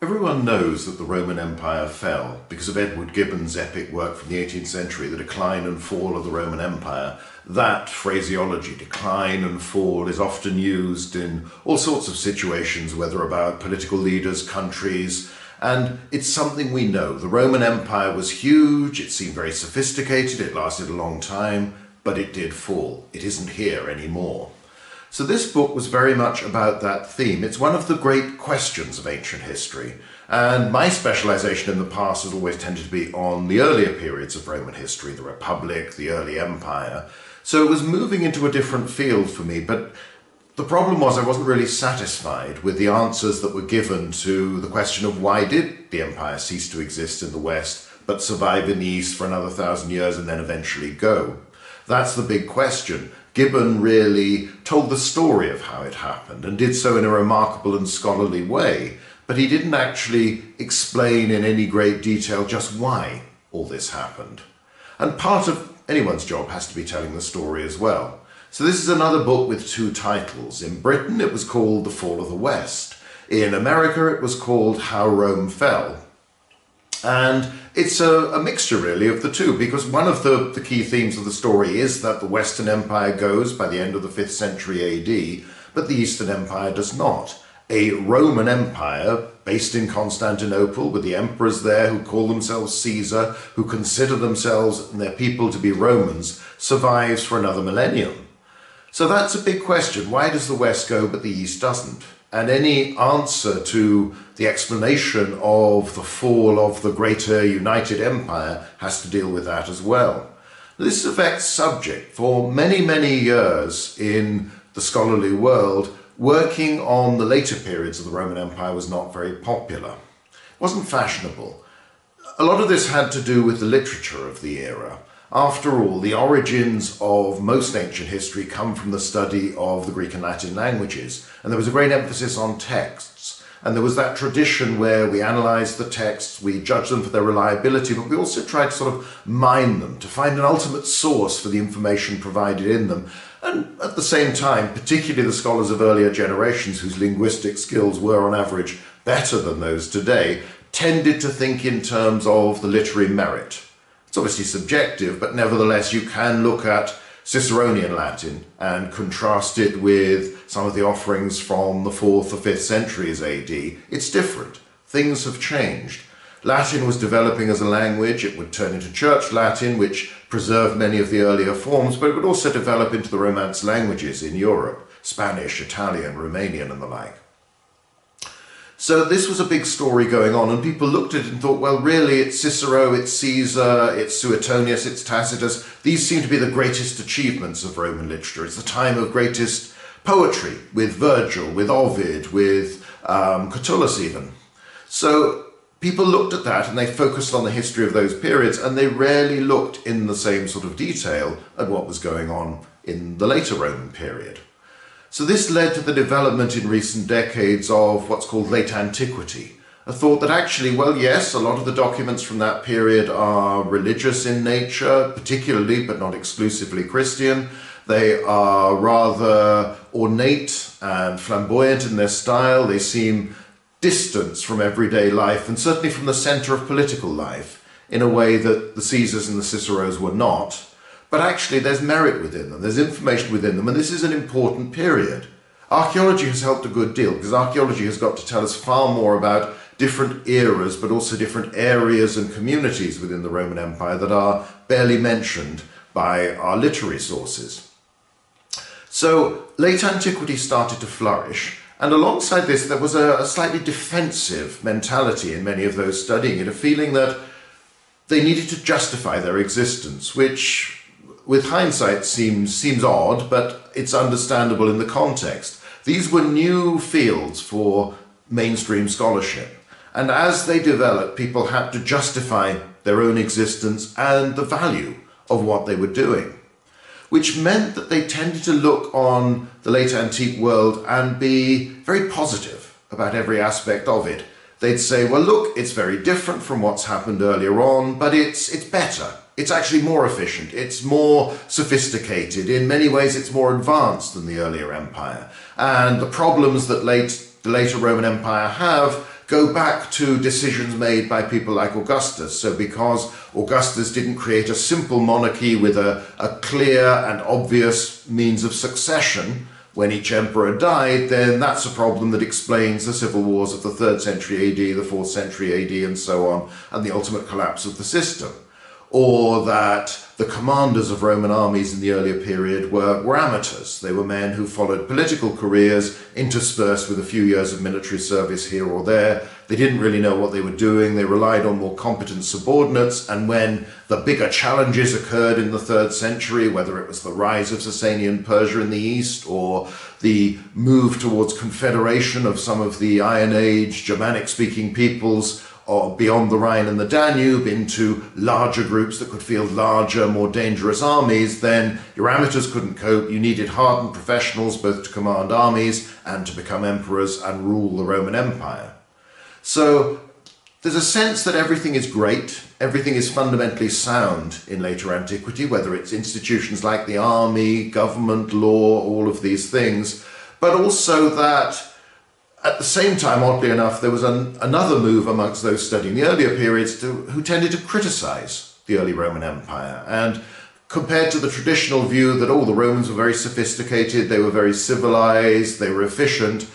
Everyone knows that the Roman Empire fell because of Edward Gibbon's epic work from the 18th century, The Decline and Fall of the Roman Empire. That phraseology, decline and fall, is often used in all sorts of situations, whether about political leaders, countries, and it's something we know. The Roman Empire was huge, it seemed very sophisticated, it lasted a long time, but it did fall. It isn't here anymore. So this book was very much about that theme. It's one of the great questions of ancient history, and my specialization in the past has always tended to be on the earlier periods of Roman history, the Republic, the early Empire. So it was moving into a different field for me, but the problem was I wasn't really satisfied with the answers that were given to the question of why did the empire cease to exist in the West but survive in the East for another 1,000 years and then eventually go. That's the big question. Gibbon really told the story of how it happened and did so in a remarkable and scholarly way, but he didn't actually explain in any great detail just why all this happened. And part of anyone's job has to be telling the story as well. So this is another book with two titles. In Britain it was called The Fall of the West. In America it was called How Rome Fell. And it's a mixture really of the two, because one of the key themes of the story is that the Western Empire goes by the end of the 5th century AD, but the Eastern Empire does not. A Roman Empire based in Constantinople with the emperors there who call themselves Caesar, who consider themselves and their people to be Romans, survives for another millennium. So that's a big question. Why does the West go but the East doesn't? And any answer to the explanation of the fall of the greater united empire has to deal with that as well. This is a vexed subject. For many, many years in the scholarly world, working on the later periods of the Roman Empire was not very popular. It wasn't fashionable. A lot of this had to do with the literature of the era. After all, the origins of most ancient history come from the study of the Greek and Latin languages, and there was a great emphasis on texts. And there was that tradition where we analysed the texts, we judged them for their reliability, but we also tried to sort of mine them, to find an ultimate source for the information provided in them. And at the same time, particularly the scholars of earlier generations, whose linguistic skills were on average better than those today, tended to think in terms of the literary merit. It's obviously subjective, but nevertheless you can look at Ciceronian Latin and contrast it with some of the offerings from the 4th or 5th centuries AD. It's different. Things have changed. Latin was developing as a language. It would turn into Church Latin, which preserved many of the earlier forms, but it would also develop into the Romance languages in Europe, Spanish, Italian, Romanian and the like. So this was a big story going on, and people looked at it and thought, well, really, it's Cicero, it's Caesar, it's Suetonius, it's Tacitus. These seem to be the greatest achievements of Roman literature. It's the time of greatest poetry, with Virgil, with Ovid, with Catullus even. So people looked at that and they focused on the history of those periods, and they rarely looked in the same sort of detail at what was going on in the later Roman period. So this led to the development in recent decades of what's called late antiquity, a thought that actually, well, yes, a lot of the documents from that period are religious in nature, particularly but not exclusively Christian. They are rather ornate and flamboyant in their style. They seem distant from everyday life and certainly from the center of political life in a way that the Caesars and the Ciceros were not. But actually there's merit within them, there's information within them, and this is an important period. Archaeology has helped a good deal, because archaeology has got to tell us far more about different eras, but also different areas and communities within the Roman Empire that are barely mentioned by our literary sources. So late antiquity started to flourish, and alongside this there was a slightly defensive mentality in many of those studying it, a feeling that they needed to justify their existence, which with hindsight seems odd, but it's understandable in the context. These were new fields for mainstream scholarship, and as they developed, people had to justify their own existence and the value of what they were doing, which meant that they tended to look on the late antique world and be very positive about every aspect of it. They'd say, well, look, it's very different from what's happened earlier on, but it's better. It's actually more efficient, it's more sophisticated, in many ways it's more advanced than the earlier empire. And the problems that the later Roman Empire have go back to decisions made by people like Augustus. So because Augustus didn't create a simple monarchy with a clear and obvious means of succession when each emperor died, then that's a problem that explains the civil wars of the 3rd century AD, the 4th century AD, and so on, and the ultimate collapse of the system. Or that the commanders of Roman armies in the earlier period were amateurs. They were men who followed political careers interspersed with a few years of military service here or there. They didn't really know what they were doing. They relied on more competent subordinates, and when the bigger challenges occurred in the 3rd century, whether it was the rise of Sasanian Persia in the east or the move towards confederation of some of the Iron Age Germanic-speaking peoples or beyond the Rhine and the Danube into larger groups that could field larger, more dangerous armies, then your amateurs couldn't cope. You needed hardened professionals both to command armies and to become emperors and rule the Roman Empire. So there's a sense that everything is great, everything is fundamentally sound in later antiquity, whether it's institutions like the army, government, law, all of these things, but also that at the same time, oddly enough, there was another move amongst those studying the earlier periods who tended to criticize the early Roman Empire. And compared to the traditional view that, the Romans were very sophisticated, they were very civilized, they were efficient,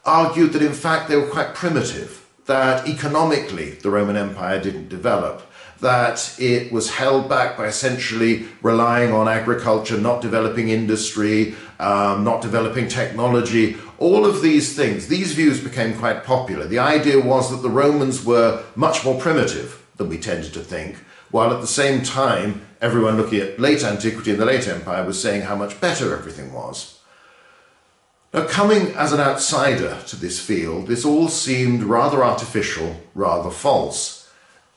argued that in fact they were quite primitive, that economically the Roman Empire didn't develop, that it was held back by essentially relying on agriculture, not developing industry, not developing technology. All of these things, these views became quite popular. The idea was that the Romans were much more primitive than we tended to think, while at the same time, everyone looking at late antiquity and the late empire was saying how much better everything was. Now, coming as an outsider to this field, this all seemed rather artificial, rather false.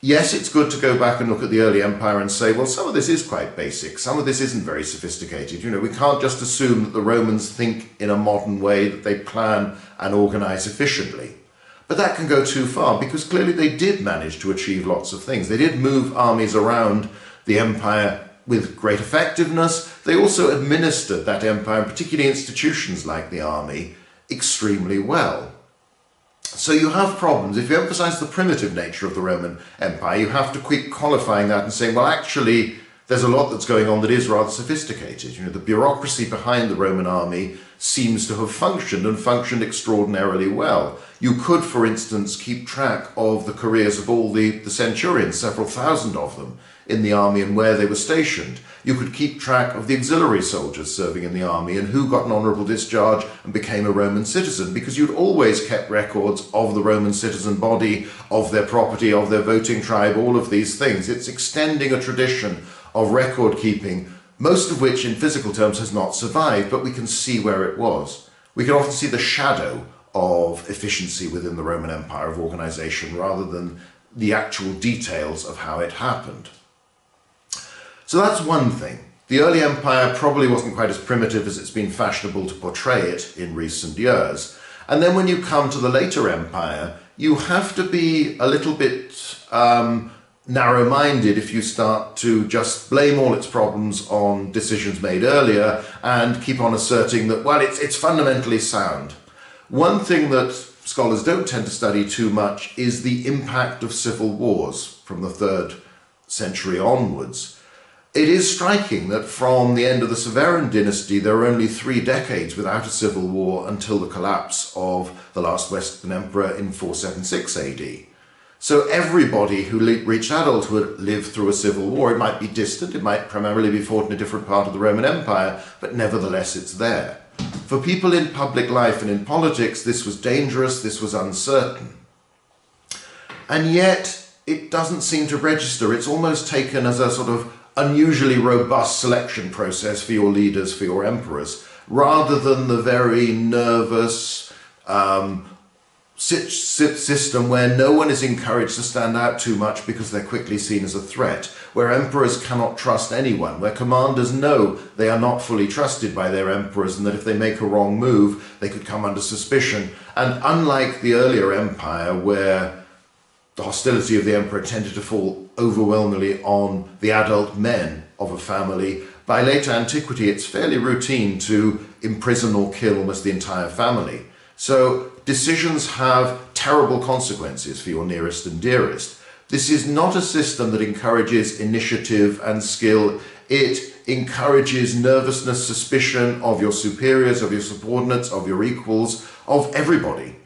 Yes, it's good to go back and look at the early empire and say, well, some of this is quite basic, some of this isn't very sophisticated. We can't just assume that the Romans think in a modern way, that they plan and organize efficiently. But that can go too far, because clearly they did manage to achieve lots of things. They did move armies around the empire with great effectiveness. They also administered that empire, and particularly institutions like the army, extremely well. So you have problems. If you emphasize the primitive nature of the Roman Empire, you have to keep qualifying that and saying, well, actually, there's a lot that's going on that is rather sophisticated. The bureaucracy behind the Roman army seems to have functioned and functioned extraordinarily well. You could, for instance, keep track of the careers of all the centurions, several thousand of them, in the army and where they were stationed. You could keep track of the auxiliary soldiers serving in the army and who got an honourable discharge and became a Roman citizen, because you'd always kept records of the Roman citizen body, of their property, of their voting tribe, all of these things. It's extending a tradition of record keeping, most of which in physical terms has not survived, but we can see where it was. We can often see the shadow of efficiency within the Roman Empire, of organisation, rather than the actual details of how it happened. So that's one thing. The early empire probably wasn't quite as primitive as it's been fashionable to portray it in recent years. And then when you come to the later empire, you have to be a little bit narrow-minded if you start to just blame all its problems on decisions made earlier and keep on asserting that, well, it's fundamentally sound. One thing that scholars don't tend to study too much is the impact of civil wars from the 3rd century onwards. It is striking that from the end of the Severan dynasty, there were only 3 decades without a civil war until the collapse of the last Western emperor in 476 AD. So everybody who reached adulthood lived through a civil war. It might be distant, it might primarily be fought in a different part of the Roman Empire, but nevertheless it's there. For people in public life and in politics, this was dangerous, this was uncertain. And yet, it doesn't seem to register. It's almost taken as a sort of unusually robust selection process for your leaders, for your emperors, rather than the very nervous system where no one is encouraged to stand out too much because they're quickly seen as a threat, where emperors cannot trust anyone, where commanders know they are not fully trusted by their emperors and that if they make a wrong move, they could come under suspicion. And unlike the earlier empire, where the hostility of the emperor tended to fall overwhelmingly on the adult men of a family, by later antiquity it's fairly routine to imprison or kill almost the entire family. So decisions have terrible consequences for your nearest and dearest. This is not a system that encourages initiative and skill. It encourages nervousness, suspicion of your superiors, of your subordinates, of your equals, of everybody.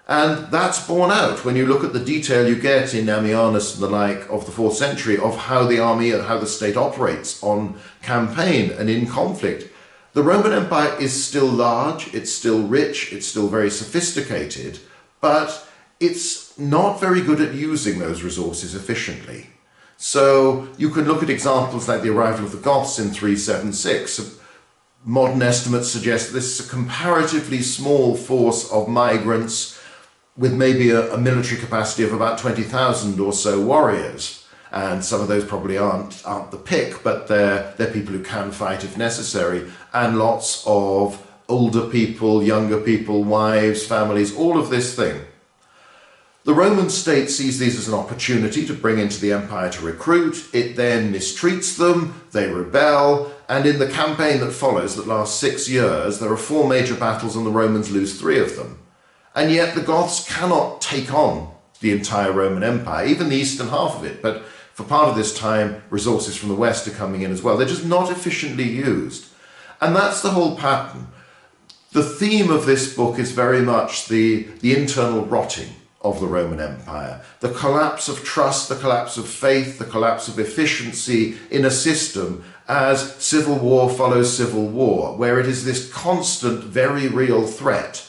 And that's borne out when you look at the detail you get in Ammianus and the like of the 4th century of how the army and how the state operates on campaign and in conflict. The Roman Empire is still large, it's still rich, it's still very sophisticated, but it's not very good at using those resources efficiently. So you can look at examples like the arrival of the Goths in 376. Modern estimates suggest that this is a comparatively small force of migrants with maybe a military capacity of about 20,000 or so warriors. And some of those probably aren't the pick, but they're people who can fight if necessary. And lots of older people, younger people, wives, families, all of this thing. The Roman state sees these as an opportunity to bring into the empire to recruit. It then mistreats them, they rebel, and in the campaign that follows, that lasts 6 years, there are 4 major battles and the Romans lose 3 of them. And yet the Goths cannot take on the entire Roman Empire, even the eastern half of it, but for part of this time, resources from the west are coming in as well. They're just not efficiently used. And that's the whole pattern. The theme of this book is very much the internal rotting of the Roman Empire, the collapse of trust, the collapse of faith, the collapse of efficiency in a system as civil war follows civil war, where it is this constant, very real threat.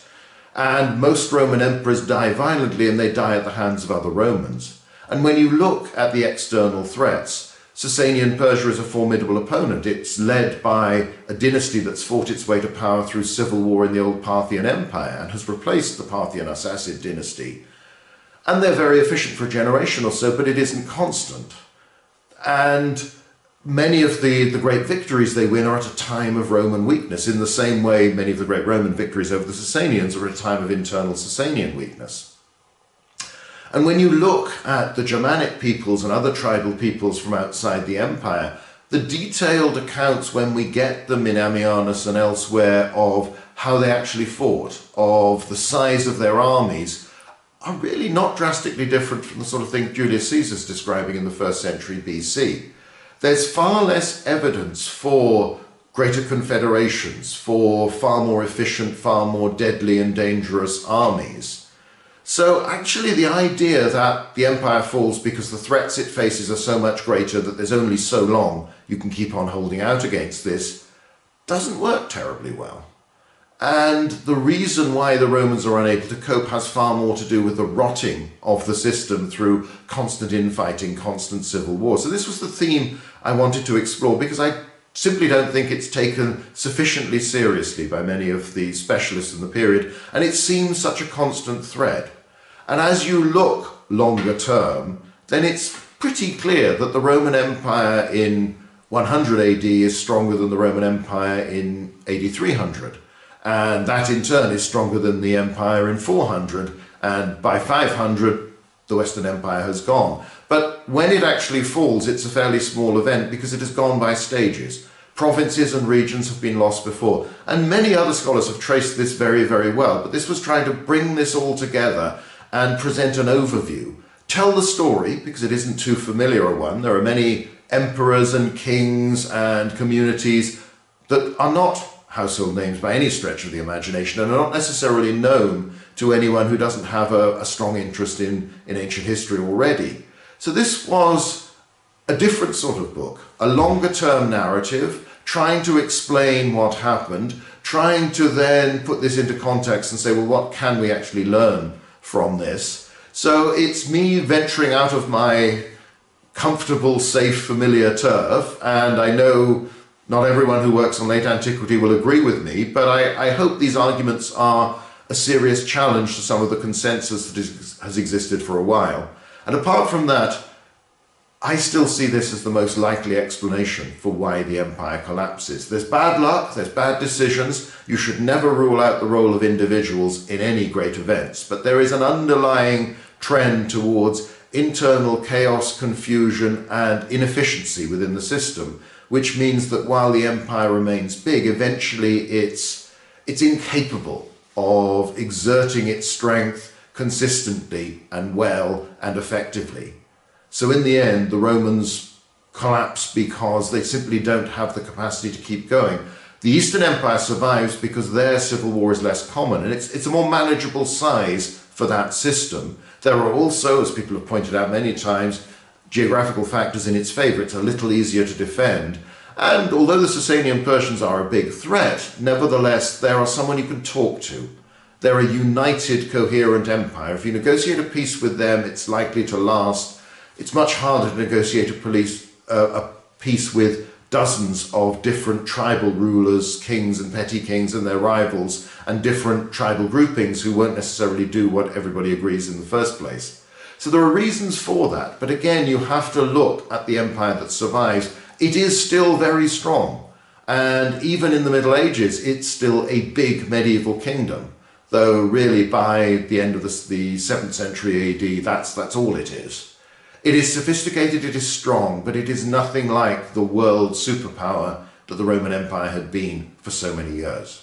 And most Roman emperors die violently, and they die at the hands of other Romans. And when you look at the external threats, Sasanian Persia is a formidable opponent. It's led by a dynasty that's fought its way to power through civil war in the old Parthian Empire and has replaced the Parthian Assassid dynasty. And they're very efficient for a generation or so, but it isn't constant. And many of the great victories they win are at a time of Roman weakness, in the same way many of the great Roman victories over the Sasanians are at a time of internal Sasanian weakness. And when you look at the Germanic peoples and other tribal peoples from outside the empire, the detailed accounts when we get them in Ammianus and elsewhere of how they actually fought, of the size of their armies, are really not drastically different from the sort of thing Julius Caesar's describing in the 1st century BC. There's far less evidence for greater confederations, for far more efficient, far more deadly and dangerous armies. So actually the idea that the empire falls because the threats it faces are so much greater that there's only so long you can keep on holding out against this doesn't work terribly well. And the reason why the Romans are unable to cope has far more to do with the rotting of the system through constant infighting, constant civil war. So this was the theme I wanted to explore, because I simply don't think it's taken sufficiently seriously by many of the specialists in the period, and it seems such a constant thread. And as you look longer term, then it's pretty clear that the Roman Empire in 100 AD is stronger than the Roman Empire in AD 300. And that in turn is stronger than the empire in 400, and by 500 the Western Empire has gone. But when it actually falls, it's a fairly small event because it has gone by stages. Provinces and regions have been lost before, and many other scholars have traced this very, very well, but this was trying to bring this all together and present an overview. Tell the story, because it isn't too familiar a one. There are many emperors and kings and communities that are not household names by any stretch of the imagination and are not necessarily known to anyone who doesn't have a strong interest in ancient history already. So this was a different sort of book, a longer term narrative, trying to explain what happened, trying to then put this into context and say, well, what can we actually learn from this? So it's me venturing out of my comfortable, safe, familiar turf, and I know not everyone who works on late antiquity will agree with me, but I hope these arguments are a serious challenge to some of the consensus that has existed for a while. And apart from that, I still see this as the most likely explanation for why the empire collapses. There's bad luck, there's bad decisions. You should never rule out the role of individuals in any great events, but there is an underlying trend towards internal chaos, confusion, and inefficiency within the system, which means that while the empire remains big, eventually it's incapable of exerting its strength, consistently and well and effectively. So in the end, the Romans collapse because they simply don't have the capacity to keep going. The Eastern Empire survives because their civil war is less common, and it's a more manageable size for that system. There are also, as people have pointed out many times, geographical factors in its favour. It's a little easier to defend. And although the Sasanian Persians are a big threat, nevertheless, they are someone you can talk to. They're a united, coherent empire. If you negotiate a peace with them, it's likely to last. It's much harder to negotiate a peace with dozens of different tribal rulers, kings and petty kings and their rivals, and different tribal groupings who won't necessarily do what everybody agrees in the first place. So there are reasons for that, but again, you have to look at the empire that survives. It is still very strong, and even in the Middle Ages, it's still a big medieval kingdom, though really by the end of the 7th century AD, that's all it is. It is sophisticated, it is strong, but it is nothing like the world superpower that the Roman Empire had been for so many years.